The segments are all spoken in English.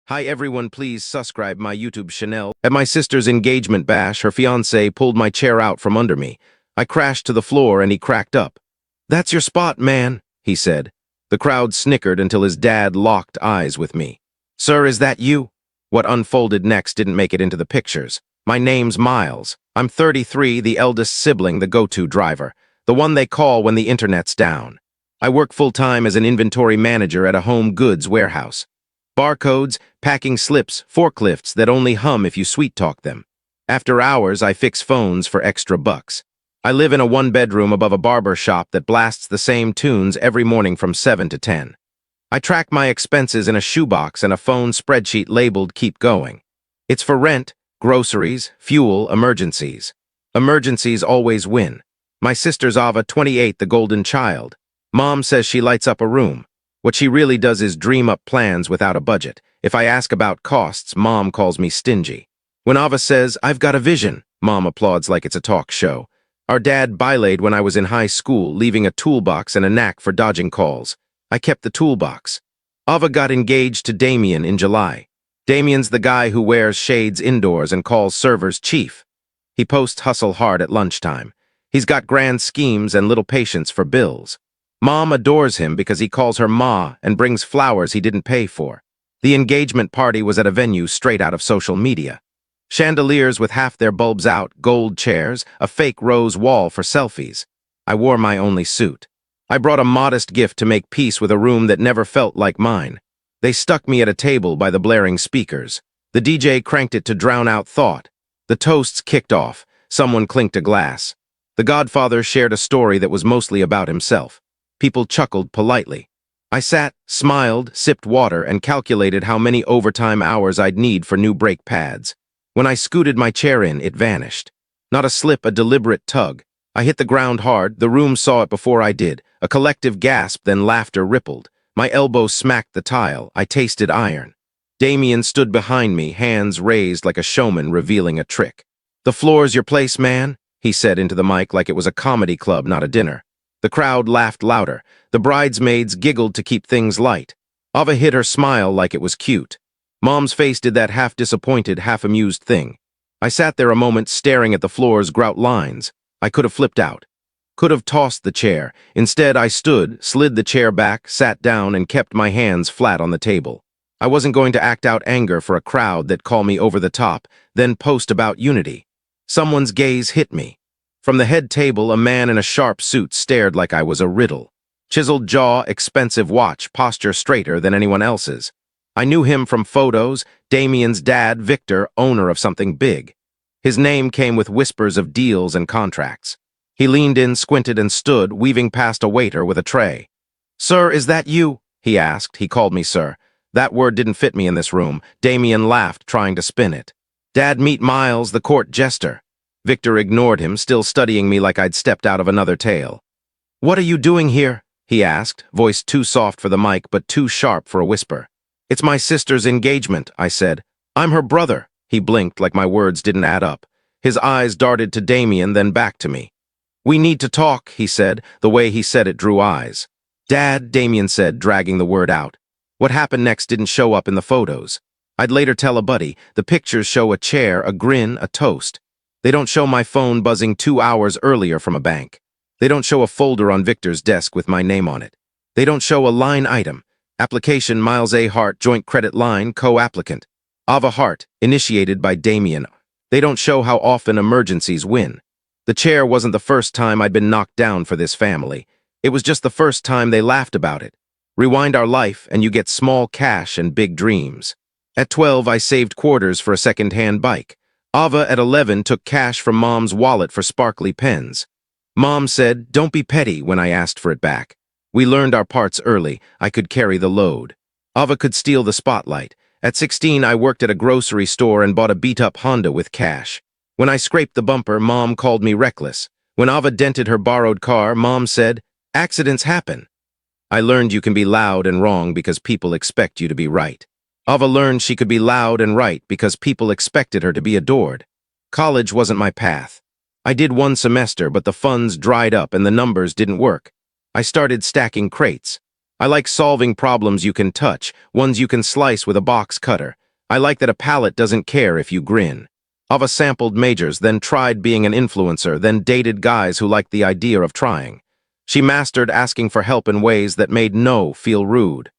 Hi everyone, please subscribe my YouTube channel. At my sister's engagement bash, her fiancé pulled my chair out from under me. I crashed to the floor and he cracked up. "That's your spot, man," he said. The crowd snickered until his dad locked eyes with me. "Sir, is that you?" What unfolded next didn't make it into the pictures. My name's Miles. I'm 33, the eldest sibling, the go-to driver, the one they call when the internet's down. I work full-time as an inventory manager at a home goods warehouse. Barcodes, packing slips, forklifts that only hum if you sweet-talk them. After hours, I fix phones for extra bucks. I live in a one-bedroom above a barber shop that blasts the same tunes every morning from 7 to 10. I track my expenses in a shoebox and a phone spreadsheet labeled "Keep Going." It's for rent, groceries, fuel, emergencies. Emergencies always win. My sister's Ava, 28, the golden child. Mom says she lights up a room. What she really does is dream up plans without a budget. If I ask about costs, Mom calls me stingy. When Ava says, "I've got a vision," Mom applauds like it's a talk show. Our dad bilayed when I was in high school, leaving a toolbox and a knack for dodging calls. I kept the toolbox. Ava got engaged to Damien in July. Damien's the guy who wears shades indoors and calls servers chief. He posts hustle hard at lunchtime. He's got grand schemes and little patience for bills. Mom adores him because he calls her Ma and brings flowers he didn't pay for. The engagement party was at a venue straight out of social media. Chandeliers with half their bulbs out, gold chairs, a fake rose wall for selfies. I wore my only suit. I brought a modest gift to make peace with a room that never felt like mine. They stuck me at a table by the blaring speakers. The DJ cranked it to drown out thought. The toasts kicked off. Someone clinked a glass. The Godfather shared a story that was mostly about himself. People chuckled politely. I sat, smiled, sipped water, and calculated how many overtime hours I'd need for new brake pads. When I scooted my chair in, it vanished. Not a slip, a deliberate tug. I hit the ground hard. The room saw it before I did. A collective gasp, then laughter rippled. My elbow smacked the tile. I tasted iron. Damien stood behind me, hands raised like a showman revealing a trick. "The floor's your place, man," he said into the mic like it was a comedy club, not a dinner. The crowd laughed louder. The bridesmaids giggled to keep things light. Ava hid her smile like it was cute. Mom's face did that half-disappointed, half-amused thing. I sat there a moment staring at the floor's grout lines. I could have flipped out. Could have tossed the chair. Instead, I stood, slid the chair back, sat down, and kept my hands flat on the table. I wasn't going to act out anger for a crowd that called me over the top, then post about unity. Someone's gaze hit me. From the head table, a man in a sharp suit stared like I was a riddle. Chiseled jaw, expensive watch, posture straighter than anyone else's. I knew him from photos. Damien's dad, Victor, owner of something big. His name came with whispers of deals and contracts. He leaned in, squinted, and stood, weaving past a waiter with a tray. "Sir, is that you?" he asked. He called me sir. That word didn't fit me in this room. Damien laughed, trying to spin it. "Dad, meet Miles, the court jester." Victor ignored him, still studying me like I'd stepped out of another tale. "What are you doing here?" he asked, voice too soft for the mic but too sharp for a whisper. "It's my sister's engagement," I said. "I'm her brother." He blinked like my words didn't add up. His eyes darted to Damien, then back to me. "We need to talk," he said. The way he said it drew eyes. "Dad," Damien said, dragging the word out. What happened next didn't show up in the photos. I'd later tell a buddy. The pictures show a chair, a grin, a toast. They don't show my phone buzzing 2 hours earlier from a bank. They don't show a folder on Victor's desk with my name on it. They don't show a line item. Application Miles A. Hart, joint credit line, co-applicant. Ava Hart, initiated by Damien. They don't show how often emergencies win. The chair wasn't the first time I'd been knocked down for this family. It was just the first time they laughed about it. Rewind our life and you get small cash and big dreams. At 12, I saved quarters for a second-hand bike. Ava, at 11, took cash from Mom's wallet for sparkly pens. Mom said, "Don't be petty," when I asked for it back. We learned our parts early. I could carry the load. Ava could steal the spotlight. At 16, I worked at a grocery store and bought a beat-up Honda with cash. When I scraped the bumper, Mom called me reckless. When Ava dented her borrowed car, Mom said, "Accidents happen." I learned you can be loud and wrong because people expect you to be right. Ava learned she could be loud and right because people expected her to be adored. College wasn't my path. I did one semester, but the funds dried up and the numbers didn't work. I started stacking crates. I like solving problems you can touch, ones you can slice with a box cutter. I like that a palate doesn't care if you grin. Ava sampled majors, then tried being an influencer, then dated guys who liked the idea of trying. She mastered asking for help in ways that made no feel rude.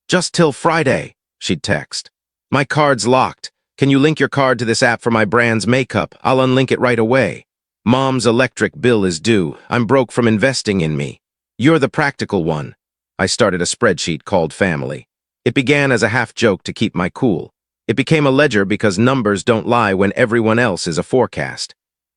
"Just till Friday," she'd text. "My card's locked. Can you link your card to this app for my brand's makeup? I'll unlink it right away. Mom's electric bill is due. I'm broke from investing in me. You're the practical one." I started a spreadsheet called Family. It began as a half-joke to keep my cool. It became a ledger because numbers don't lie when everyone else is a forecast.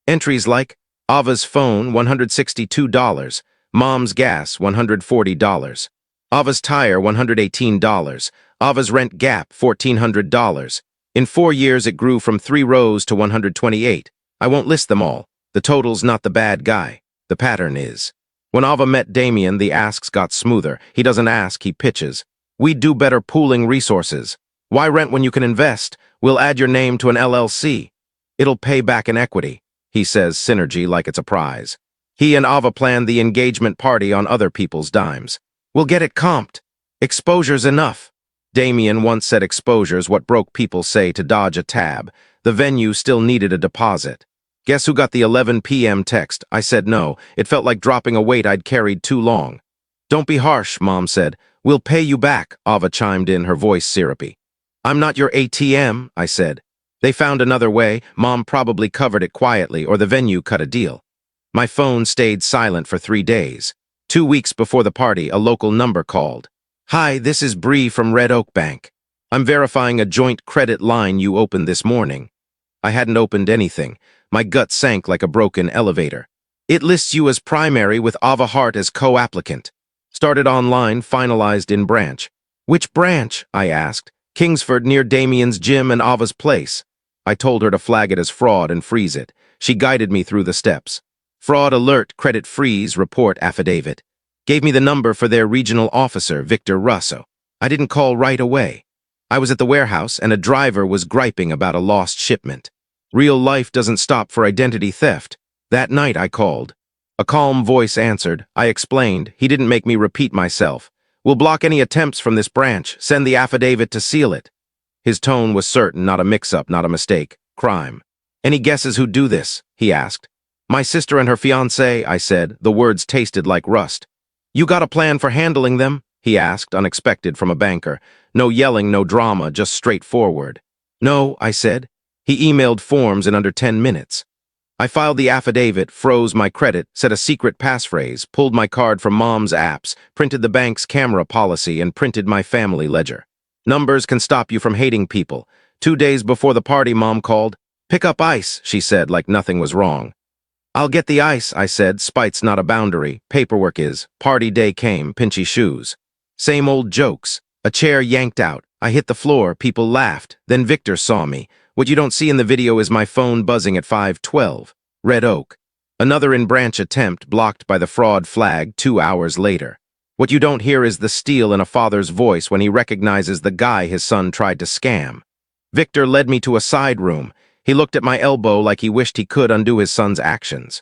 Entries like Ava's phone, $162, Mom's gas, $140, Ava's tire, $118, Ava's rent gap, $1,400. In 4 years, it grew from 3 rows to 128. I won't list them all. The total's not the bad guy. The pattern is. When Ava met Damien, the asks got smoother. He doesn't ask, he pitches. "We'd do better pooling resources. Why rent when you can invest? We'll add your name to an LLC. It'll pay back in equity." He says synergy like it's a prize. He and Ava planned the engagement party on other people's dimes. "We'll get it comped. Exposure's enough." Damien once said exposure's what broke people say to dodge a tab. The venue still needed a deposit. Guess who got the 11 p.m. text? I said no. It felt like dropping a weight I'd carried too long. "Don't be harsh," Mom said. "We'll pay you back," Ava chimed in, her voice syrupy. "I'm not your ATM," I said. They found another way. Mom probably covered it quietly, or the venue cut a deal. My phone stayed silent for 3 days. 2 weeks before the party, a local number called. "Hi, this is Bree from Red Oak Bank. I'm verifying a joint credit line you opened this morning." I hadn't opened anything. My gut sank like a broken elevator. "It lists you as primary with Ava Hart as co-applicant. Started online, finalized in branch." "Which branch?" I asked. "Kingsford, near Damien's gym and Ava's place." I told her to flag it as fraud and freeze it. She guided me through the steps. Fraud alert, credit freeze, report affidavit. Gave me the number for their regional officer, Victor Russo. I didn't call right away. I was at the warehouse and a driver was griping about a lost shipment. Real life doesn't stop for identity theft. That night I called. A calm voice answered. I explained. He didn't make me repeat myself. "We'll block any attempts from this branch. Send the affidavit to seal it." His tone was certain, not a mix-up, not a mistake. Crime. "Any guesses who'd do this?" he asked. "My sister and her fiancé," I said. The words tasted like rust. "You got a plan for handling them?" he asked, unexpected from a banker. No yelling, no drama, just straightforward. "No," I said. He emailed forms in under 10 minutes. I filed the affidavit, froze my credit, set a secret passphrase, pulled my card from Mom's apps, printed the bank's camera policy, and printed my family ledger. Numbers can stop you from hating people. 2 days before the party, Mom called. "Pick up ice," she said, like nothing was wrong. "I'll get the ice," I said. Spite's not a boundary. Paperwork is. Party day came, pinchy shoes. Same old jokes. A chair yanked out. I hit the floor. People laughed. Then Victor saw me. What you don't see in the video is my phone buzzing at 5:12. Red Oak. Another in-branch attempt blocked by the fraud flag 2 hours later. What you don't hear is the steel in a father's voice when he recognizes the guy his son tried to scam. Victor led me to a side room. He looked at my elbow like he wished he could undo his son's actions.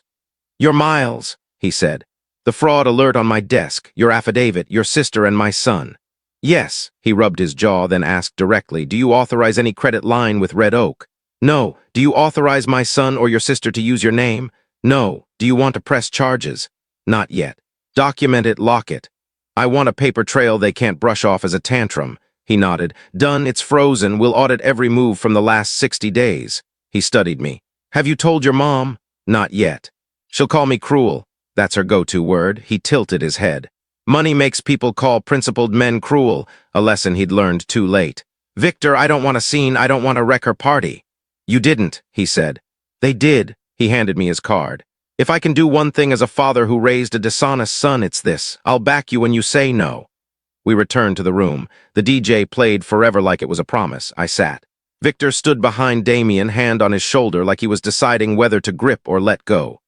"You're Miles," he said. "The fraud alert on my desk, your affidavit, your sister and my son." "Yes," he rubbed his jaw, then asked directly, "Do you authorize any credit line with Red Oak?" "No." "Do you authorize my son or your sister to use your name?" "No." "Do you want to press charges?" "Not yet." "Document it, lock it." "I want a paper trail they can't brush off as a tantrum." He nodded. "Done, it's frozen. We'll audit every move from the last 60 days. He studied me. "Have you told your mom?" "Not yet." "She'll call me cruel." That's her go-to word. He tilted his head. "Money makes people call principled men cruel," a lesson he'd learned too late. "Victor, I don't want a scene. I don't want to wreck her party." "You didn't," he said. "They did." He handed me his card. "If I can do one thing as a father who raised a dishonest son, it's this. I'll back you when you say no." We returned to the room. The DJ played Forever like it was a promise. I sat. Victor stood behind Damien, hand on his shoulder like he was deciding whether to grip or let go.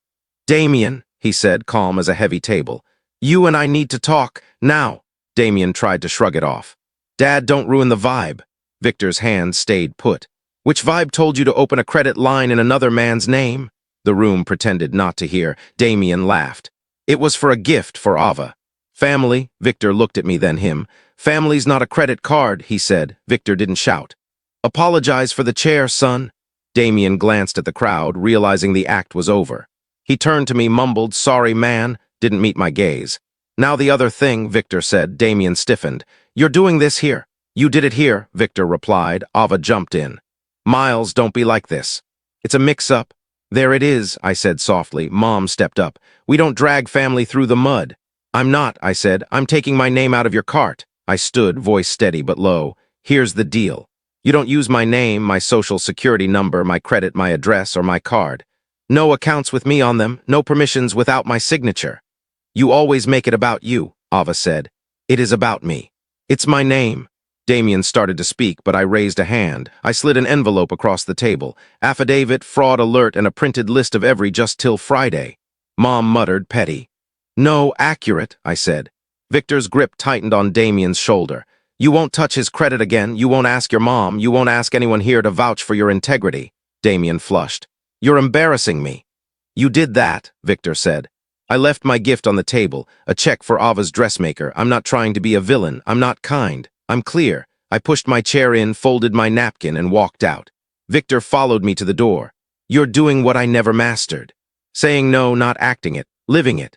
"Damien," he said, calm as a heavy table. "You and I need to talk, now." Damien tried to shrug it off. "Dad, don't ruin the vibe." Victor's hand stayed put. "Which vibe told you to open a credit line in another man's name?" The room pretended not to hear. Damien laughed. "It was for a gift for Ava." Family, Victor looked at me then him. Family's not a credit card, he said. Victor didn't shout. Apologize for the chair, son. Damien glanced at the crowd, realizing the act was over. He turned to me, mumbled, sorry, man, didn't meet my gaze. Now the other thing, Victor said. Damien stiffened. You're doing this here. You did it here, Victor replied. Ava jumped in. Miles, don't be like this. It's a mix-up. There it is, I said softly. Mom stepped up. We don't drag family through the mud. I'm not, I said. I'm taking my name out of your cart. I stood, voice steady but low. Here's the deal. You don't use my name, my social security number, my credit, my address, or my card. No accounts with me on them, no permissions without my signature. You always make it about you, Ava said. It is about me. It's my name. Damien started to speak, but I raised a hand. I slid an envelope across the table. Affidavit, fraud alert, and a printed list of every just till Friday. Mom muttered, petty. No, accurate, I said. Victor's grip tightened on Damien's shoulder. You won't touch his credit again. You won't ask your mom. You won't ask anyone here to vouch for your integrity. Damien flushed. You're embarrassing me. You did that, Victor said. I left my gift on the table, a check for Ava's dressmaker. I'm not trying to be a villain. I'm not kind. I'm clear. I pushed my chair in, folded my napkin, and walked out. Victor followed me to the door. You're doing what I never mastered. Saying no, not acting it, living it.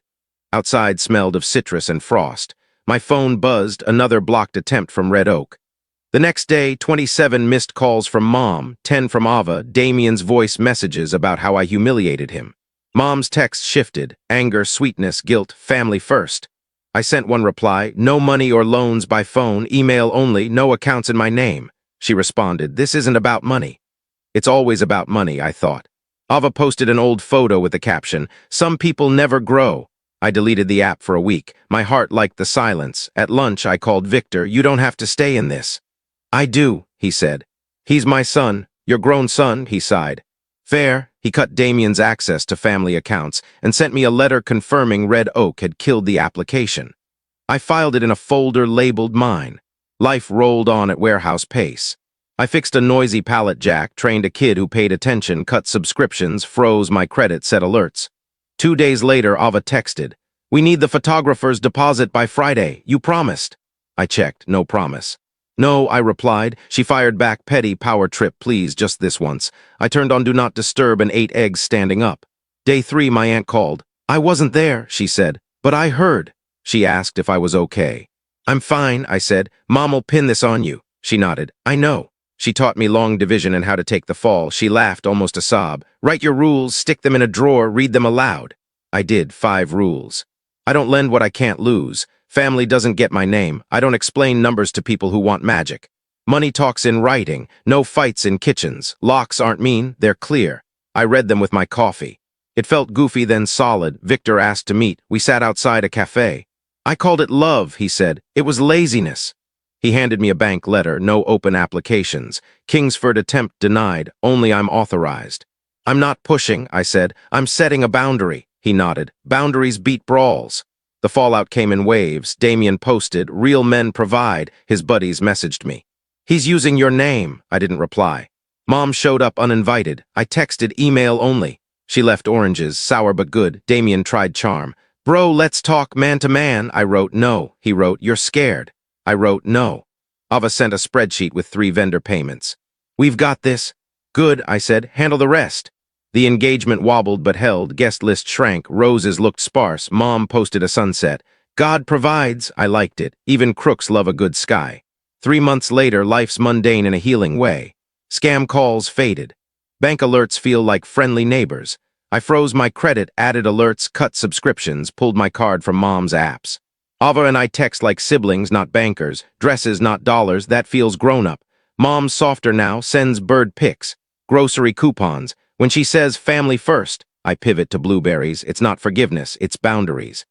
Outside smelled of citrus and frost. My phone buzzed, another blocked attempt from Red Oak. The next day, 27 missed calls from Mom, 10 from Ava, Damien's voice messages about how I humiliated him. Mom's text shifted, anger, sweetness, guilt, family first. I sent one reply, no money or loans by phone, email only, no accounts in my name. She responded, this isn't about money. It's always about money, I thought. Ava posted an old photo with the caption, some people never grow. I deleted the app for a week. My heart liked the silence. At lunch, I called Victor. You don't have to stay in this. I do, he said. He's my son. Your grown son, he sighed. Fair. He cut Damien's access to family accounts and sent me a letter confirming Red Oak had killed the application. I filed it in a folder labeled mine. Life rolled on at warehouse pace. I fixed a noisy pallet jack, trained a kid who paid attention, cut subscriptions, froze my credit, set alerts. 2 days later, Ava texted, we need the photographer's deposit by Friday. You promised. I checked, no promise. No, I replied. She fired back, petty power trip, please, just this once. I turned on Do Not Disturb and ate eggs standing up. Day 3, my aunt called. I wasn't there, she said, but I heard. She asked if I was okay. I'm fine, I said. Mom'll pin this on you. She nodded. I know. She taught me long division and how to take the fall. She laughed, almost a sob. Write your rules, stick them in a drawer, read them aloud. I did, 5 rules. I don't lend what I can't lose. Family doesn't get my name. I don't explain numbers to people who want magic. Money talks in writing. No fights in kitchens. Locks aren't mean, they're clear. I read them with my coffee. It felt goofy, then solid. Victor asked to meet. We sat outside a cafe. I called it love, he said. It was laziness. He handed me a bank letter, no open applications. Kingsford attempt denied, only I'm authorized. I'm not pushing, I said. I'm setting a boundary. He nodded. Boundaries beat brawls. The fallout came in waves. Damien posted, real men provide. His buddies messaged me. He's using your name. I didn't reply. Mom showed up uninvited. I texted email only. She left oranges, sour but good. Damien tried charm. Bro, let's talk man to man. I wrote no. He wrote, you're scared. I wrote no. Ava sent a spreadsheet with 3 vendor payments. We've got this. Good, I said. Handle the rest. The engagement wobbled but held. Guest list shrank. Roses looked sparse. Mom posted a sunset. God provides. I liked it. Even crooks love a good sky. 3 months later, life's mundane in a healing way. Scam calls faded. Bank alerts feel like friendly neighbors. I froze my credit, added alerts, cut subscriptions, pulled my card from Mom's apps. Ava and I text like siblings, not bankers. Dresses, not dollars. That feels grown-up. Mom's softer now, sends bird pics. Grocery coupons. When she says family first, I pivot to blueberries. It's not forgiveness, it's boundaries.